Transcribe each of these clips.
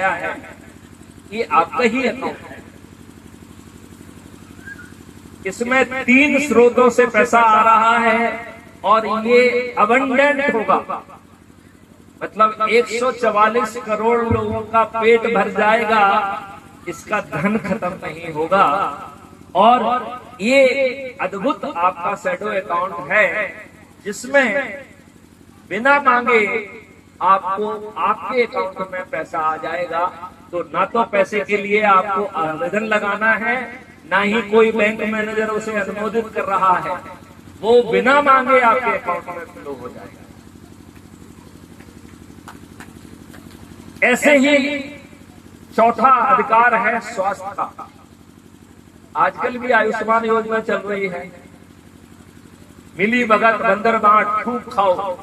है ये आपका ही अकाउंट है। इसमें 3 स्रोतों से पैसा आ रहा है और ये अबंडेंट होगा, मतलब 144 करोड़ लोगों का पेट भर जाएगा, इसका धन खत्म नहीं होगा। और ये अद्भुत आपका शैडो अकाउंट है जिसमें बिना मांगे आपको आपके अकाउंट में पैसा आ जाएगा। तो ना तो पैसे के लिए आपको आवेदन लगाना है, ना ही कोई बैंक मैनेजर उसे अनुमोदित कर रहा है, वो बिना मांगे आपके अकाउंट में फ्लो हो जाएगा। ऐसे ही चौथा अधिकार है स्वास्थ्य का। आजकल भी आयुष्मान योजना चल रही है, मिली भगत बंदर बांट खूब खाओ।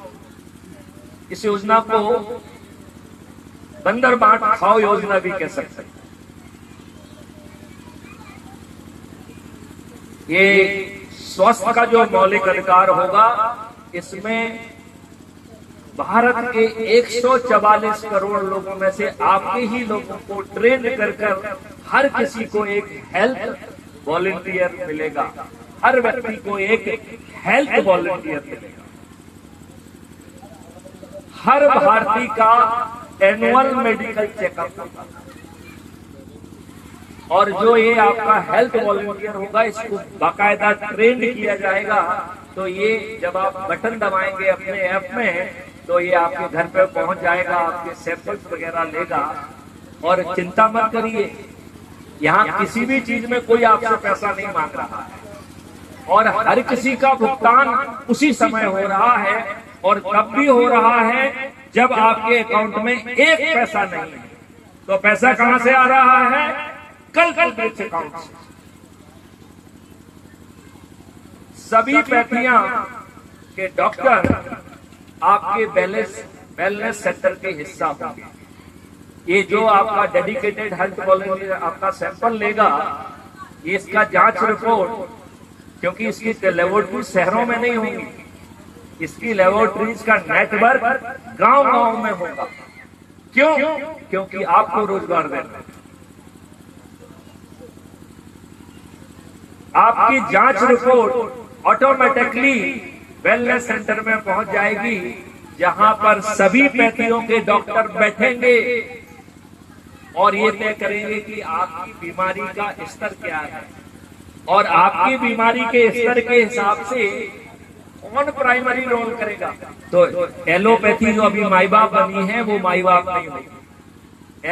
इस योजना को बंदर बांट खाओ योजना भी कह सकते हैं। ये स्वास्थ्य का जो मौलिक अधिकार होगा, इसमें भारत के 144 करोड़ लोगों में से आपके ही लोगों को ट्रेन कर हर किसी को एक हेल्थ वॉलंटियर मिलेगा, हर व्यक्ति को एक हेल्थ वॉलंटियर मिलेगा। हर भारतीय का एनुअल मेडिकल चेकअप होगा और जो ये आपका हेल्थ वॉलंटियर होगा, इसको बाकायदा ट्रेन किया जाएगा। तो ये जब आप बटन दबाएंगे अपने ऐप में, तो ये आपके घर पे पहुंच जाएगा, आपके सैंपल्स वगैरह लेगा। और चिंता मत करिए, यहाँ किसी भी चीज में कोई आपसे पैसा नहीं मांग रहा है और हर किसी का भुगतान उसी समय हो रहा है, और तब भी हो रहा है जब आपके अकाउंट में एक पैसा नहीं है। तो पैसा कहां से आ रहा है? कल बेच अकाउंट से। सभी पैथियां के डॉक्टर आपके वेलनेस सेंटर के हिस्सा होंगे। ये जो आपका डेडिकेटेड हेल्थ वॉलंटियर आपका सैंपल लेगा, ये इसका जांच रिपोर्ट, क्योंकि इसकी लेबोरेटरी शहरों में नहीं होगी, इसकी लेबोरेटरीज का नेटवर्क गांव-गांव में होगा। क्यों? क्योंकि आपको रोजगार देना है। आपकी जांच रिपोर्ट ऑटोमेटिकली वेलनेस सेंटर में पहुंच जाएगी, जहां पर सभी पैथियों के डॉक्टर बैठेंगे और ये तय करेंगे कि आपकी बीमारी का स्तर क्या है, और आपकी बीमारी के स्तर के हिसाब से कौन प्राइमरी रोल करेगा। तो एलोपैथी जो अभी माई बाप बनी है, वो माई बाप नहीं होगी।